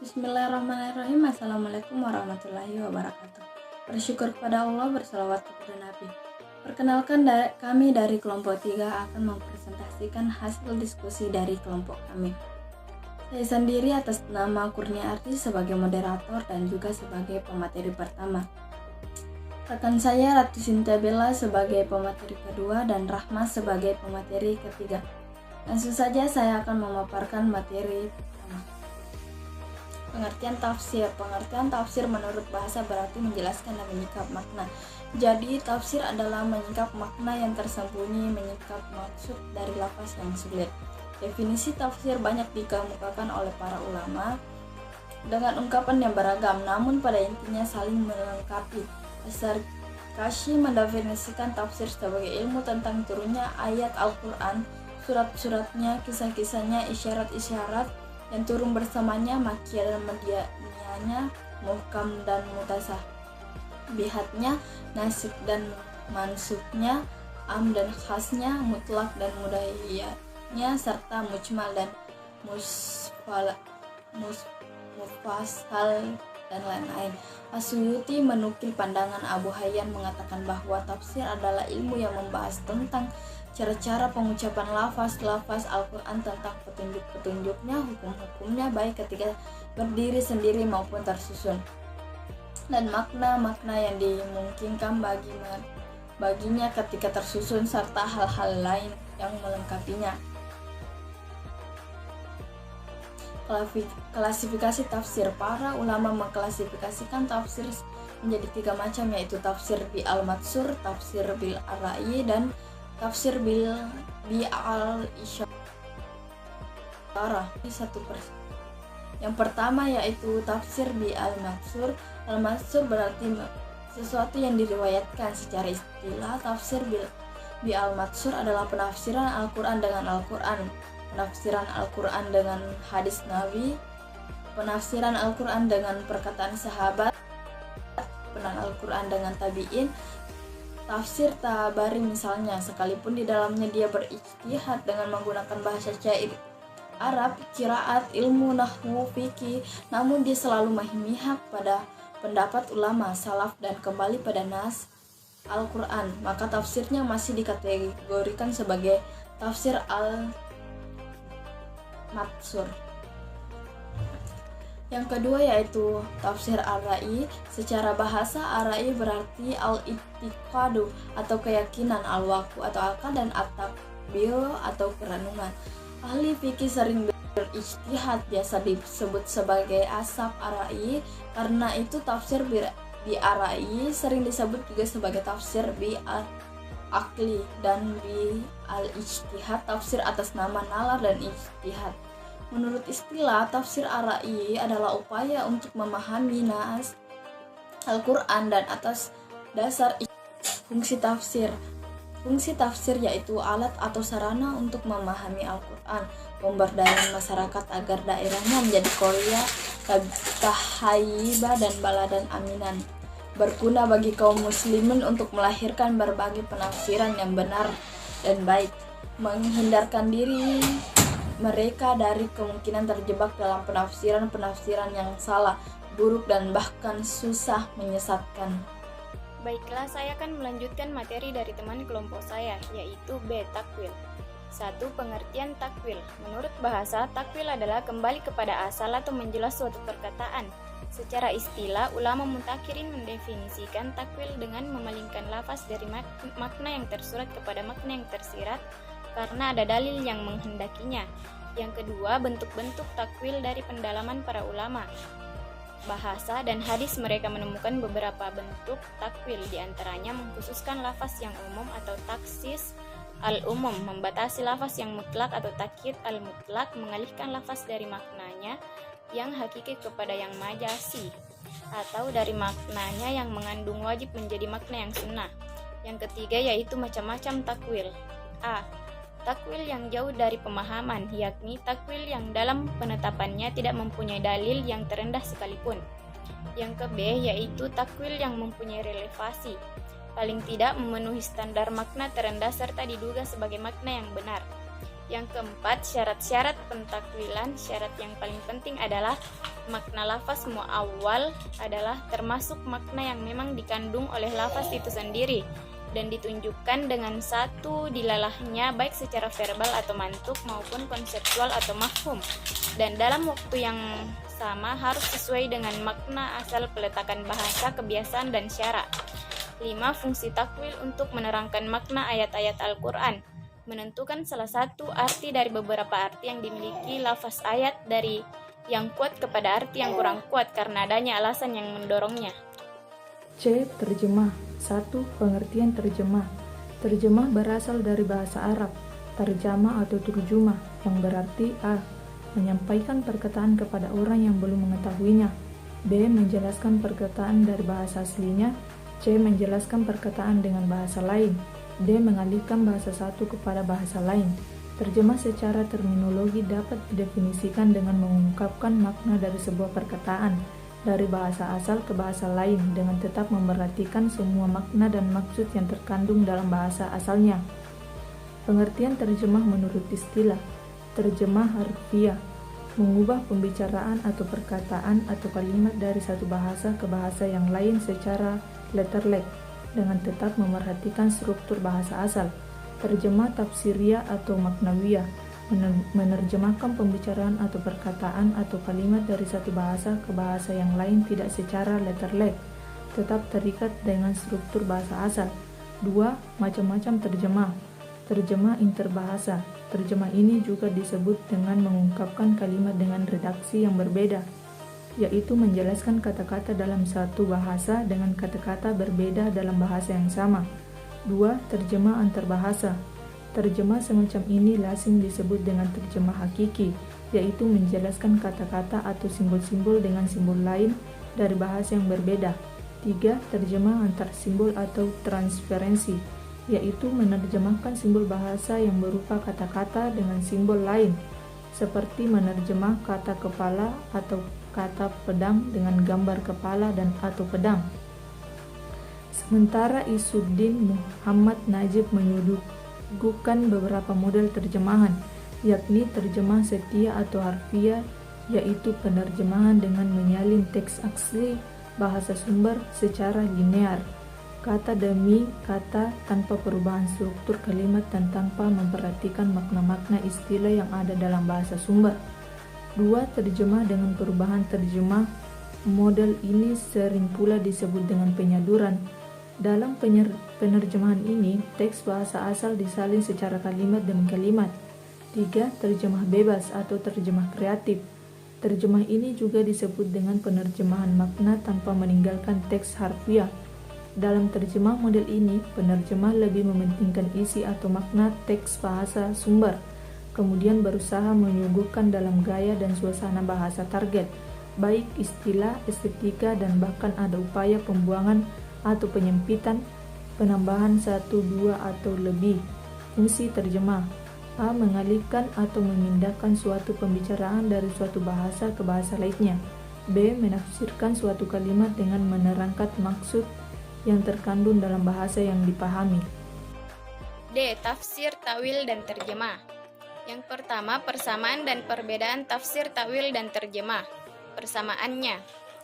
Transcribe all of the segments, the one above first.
Bismillahirrahmanirrahim. Assalamualaikum warahmatullahi wabarakatuh. Bersyukur kepada Allah, bersalawat kepada Nabi. Perkenalkan, kami dari kelompok 3 akan mempresentasikan hasil diskusi dari kelompok kami. Saya sendiri atas nama Kurniarti sebagai moderator dan juga sebagai pemateri pertama. Rekan saya Ratu Sinta Bella sebagai pemateri kedua dan Rahma sebagai pemateri ketiga. Langsung saja saya akan memaparkan materi pertama. Pengertian tafsir. Pengertian tafsir menurut bahasa berarti menjelaskan dan menyingkap makna. Jadi tafsir adalah menyingkap makna yang tersembunyi, menyingkap maksud dari lafaz yang sulit. Definisi tafsir banyak dikemukakan oleh para ulama dengan ungkapan yang beragam, namun pada intinya saling melengkapi. As-Sarkashi mendefinisikan tafsir sebagai ilmu tentang turunnya ayat Al-Quran, surat-suratnya, kisah-kisahnya, isyarat-isyarat yang turun bersamanya, makiyah dan madiyahnya, muhkam dan mutasabihatnya, nasikh dan mansuknya, am dan khasnya, mutlak dan mudayyatnya, serta mujmal dan mufassal dan lain-lain. As-Suyuti menukil pandangan Abu Hayyan mengatakan bahwa tafsir adalah ilmu yang membahas tentang cara-cara pengucapan lafaz-lafaz Al-Quran, tentang petunjuk-petunjuknya, hukum-hukumnya baik ketika berdiri sendiri maupun tersusun, dan makna-makna yang dimungkinkan baginya ketika tersusun, serta hal-hal lain yang melengkapinya. Klasifikasi tafsir. Para ulama mengklasifikasikan tafsir menjadi 3 macam, yaitu tafsir bi al-matsur, tafsir bil ar-ra'yi, dan tafsir bi al-isyarah. Yang pertama yaitu tafsir bi al-matsur. Al-matsur berarti sesuatu yang diriwayatkan secara istilah. Tafsir bi al-matsur adalah penafsiran Al-Quran dengan Al-Quran, penafsiran Al-Quran dengan hadis Nabi, penafsiran Al-Quran dengan perkataan sahabat, penafsiran Al-Quran dengan tabi'in. Tafsir Tabari misalnya, sekalipun di dalamnya dia berijtihad dengan menggunakan bahasa syair Arab, qiraat, ilmu nahwu, fikih, namun dia selalu memihak pada pendapat ulama salaf dan kembali pada nas Al-Quran, maka tafsirnya masih dikategorikan sebagai tafsir al-matsur. Yang kedua yaitu tafsir ar-ra'i. Secara bahasa, ar-ra'i berarti al-i'tiqadu atau keyakinan, al-waqfu atau akal, dan at-takbil atau perenungan. Ahli fikih sering berijtihad biasa disebut sebagai ashab ar-ra'i. Karena itu tafsir bi ar-ra'i sering disebut juga sebagai tafsir bi al-aqli dan bi al-ijtihad, tafsir atas nama nalar dan ijtihad. Menurut istilah, tafsir ar-ra'i adalah upaya untuk memahami nas Al-Quran dan atas dasar fungsi tafsir. Fungsi tafsir yaitu alat atau sarana untuk memahami Al-Quran, pemberdayaan masyarakat agar daerahnya menjadi qaryah tahayyibah dan baladan aminan, berguna bagi kaum muslimin untuk melahirkan berbagai penafsiran yang benar dan baik, menghindarkan diri mereka dari kemungkinan terjebak dalam penafsiran-penafsiran yang salah, buruk, dan bahkan susah menyesatkan. Baiklah, saya akan melanjutkan materi dari teman kelompok saya, yaitu B. Takwil. 1. Pengertian takwil. Menurut bahasa, takwil adalah kembali kepada asal atau menjelas suatu perkataan. Secara istilah, ulama mutakhirin mendefinisikan takwil dengan memalingkan lafaz dari makna yang tersurat kepada makna yang tersirat karena ada dalil yang menghendakinya. Yang kedua, bentuk-bentuk takwil dari pendalaman para ulama bahasa dan hadis. Mereka menemukan beberapa bentuk takwil, diantaranya mengkhususkan lafaz yang umum atau taksis al-umum, membatasi lafaz yang mutlak atau takyid al-mutlak, mengalihkan lafaz dari maknanya yang hakiki kepada yang majasi, atau dari maknanya yang mengandung wajib menjadi makna yang sunnah. Yang ketiga yaitu macam-macam takwil. A. Takwil yang jauh dari pemahaman, yakni takwil yang dalam penetapannya tidak mempunyai dalil yang terendah sekalipun. Yang ke B yaitu takwil yang mempunyai relevasi, paling tidak memenuhi standar makna terendah serta diduga sebagai makna yang benar. Yang keempat, syarat-syarat pentakwilan. Syarat yang paling penting adalah makna lafaz mu'awwal adalah termasuk makna yang memang dikandung oleh lafaz itu sendiri dan ditunjukkan dengan satu dilalahnya baik secara verbal atau mantuk maupun konseptual atau mafhum, dan dalam waktu yang sama harus sesuai dengan makna asal peletakan bahasa, kebiasaan, dan syara. 5. Fungsi takwil untuk menerangkan makna ayat-ayat Al-Quran. Menentukan salah satu arti dari beberapa arti yang dimiliki lafaz ayat dari yang kuat kepada arti yang kurang kuat karena adanya alasan yang mendorongnya. C. Terjemah. 1. Pengertian terjemah. Terjemah berasal dari bahasa Arab, tarjamah atau turjumah, yang berarti A. Menyampaikan perkataan kepada orang yang belum mengetahuinya. B. Menjelaskan perkataan dari bahasa aslinya. C. Menjelaskan perkataan dengan bahasa lain. D. Mengalihkan bahasa satu kepada bahasa lain. Terjemah secara terminologi dapat didefinisikan dengan mengungkapkan makna dari sebuah perkataan dari bahasa asal ke bahasa lain dengan tetap memperhatikan semua makna dan maksud yang terkandung dalam bahasa asalnya. Pengertian terjemah menurut istilah. Terjemah harfiah, mengubah pembicaraan atau perkataan atau kalimat dari satu bahasa ke bahasa yang lain secara letterlek dengan tetap memerhatikan struktur bahasa asal. Terjemah tafsiriyah atau maknawiyah, menerjemahkan pembicaraan atau perkataan atau kalimat dari satu bahasa ke bahasa yang lain tidak secara letterlek, tetap terikat dengan struktur bahasa asal. 2. Macam-macam terjemah. Terjemah interbahasa. Terjemah ini juga disebut dengan mengungkapkan kalimat dengan redaksi yang berbeda, yaitu menjelaskan kata-kata dalam satu bahasa dengan kata-kata berbeda dalam bahasa yang sama. 2. Terjemah antarbahasa. Terjemah semacam ini lazim disebut dengan terjemah hakiki, yaitu menjelaskan kata-kata atau simbol-simbol dengan simbol lain dari bahasa yang berbeda. 3. Terjemah antar simbol atau transferensi, yaitu menerjemahkan simbol bahasa yang berupa kata-kata dengan simbol lain, seperti menerjemah kata kepala atau kata pedang dengan gambar kepala dan atau pedang. Sementara Isuddin Muhammad Najib menyuguhkan beberapa model terjemahan, yakni terjemah setia atau harfiah, yaitu penerjemahan dengan menyalin teks asli bahasa sumber secara linear, kata demi kata tanpa perubahan struktur kalimat dan tanpa memperhatikan makna-makna istilah yang ada dalam bahasa sumber. 2. Terjemah dengan perubahan terjemah. Model ini sering pula disebut dengan penyaduran. Dalam penerjemahan ini, teks bahasa asal disalin secara kalimat demi kalimat. 3. Terjemah bebas atau terjemah kreatif. Terjemah ini juga disebut dengan penerjemahan makna tanpa meninggalkan teks harfiah. Dalam terjemah model ini, penerjemah lebih mementingkan isi atau makna teks bahasa sumber, kemudian berusaha menyuguhkan dalam gaya dan suasana bahasa target, baik istilah, estetika, dan bahkan ada upaya pembuangan atau penyempitan, penambahan 1, 2, atau lebih. Fungsi terjemah: A. Mengalihkan atau memindahkan suatu pembicaraan dari suatu bahasa ke bahasa lainnya. B. Menafsirkan suatu kalimat dengan menerangkan maksud yang terkandung dalam bahasa yang dipahami. D. Tafsir, takwil, dan terjemah. Yang pertama, persamaan dan perbedaan tafsir, takwil, dan terjemah. Persamaannya: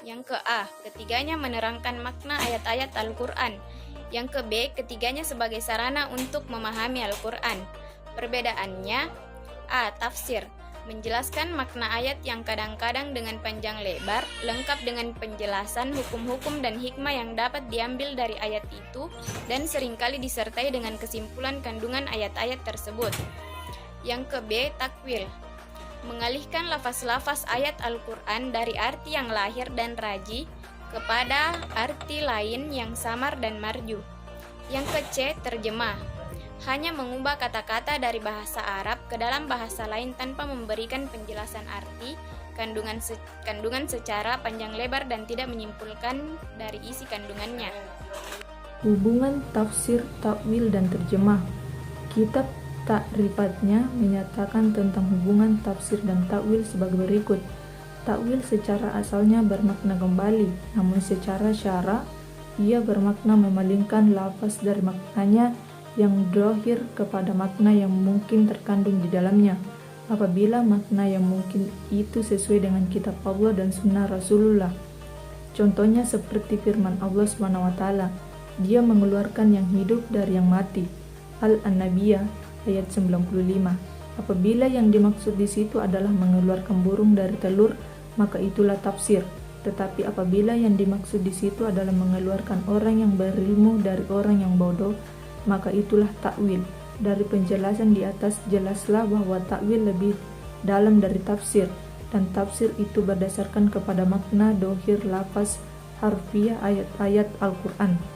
yang ke A, ketiganya menerangkan makna ayat-ayat Al-Quran. Yang ke B, ketiganya sebagai sarana untuk memahami Al-Quran. Perbedaannya: A. Tafsir, menjelaskan makna ayat yang kadang-kadang dengan panjang lebar, lengkap dengan penjelasan hukum-hukum dan hikmah yang dapat diambil dari ayat itu, dan seringkali disertai dengan kesimpulan kandungan ayat-ayat tersebut. Yang ke B. Takwil, mengalihkan lafaz-lafaz ayat Al-Quran dari arti yang lahir dan raji kepada arti lain yang samar dan marju. Yang ke C. Terjemah, hanya mengubah kata-kata dari bahasa Arab ke dalam bahasa lain tanpa memberikan penjelasan arti, kandungan secara panjang lebar dan tidak menyimpulkan dari isi kandungannya. Hubungan tafsir, takwil, dan terjemah. Kitab Ta'rifatnya menyatakan tentang hubungan tafsir dan takwil sebagai berikut. Takwil secara asalnya bermakna kembali, namun secara syara ia bermakna memalingkan lafaz dari maknanya yang dohir kepada makna yang mungkin terkandung di dalamnya. apabila makna yang mungkin itu sesuai dengan kitab Allah dan sunnah Rasulullah. Contohnya seperti firman Allah SWT, Dia mengeluarkan yang hidup dari yang mati. Al-An-Nabiyah ayat 95. Apabila yang dimaksud di situ adalah mengeluarkan burung dari telur, maka itulah tafsir. Tetapi apabila yang dimaksud di situ adalah mengeluarkan orang yang berilmu dari orang yang bodoh, maka itulah takwil. Dari penjelasan di atas jelaslah bahwa takwil lebih dalam dari tafsir, dan tafsir itu berdasarkan kepada makna dohir lafaz harfiah ayat-ayat Al-Quran.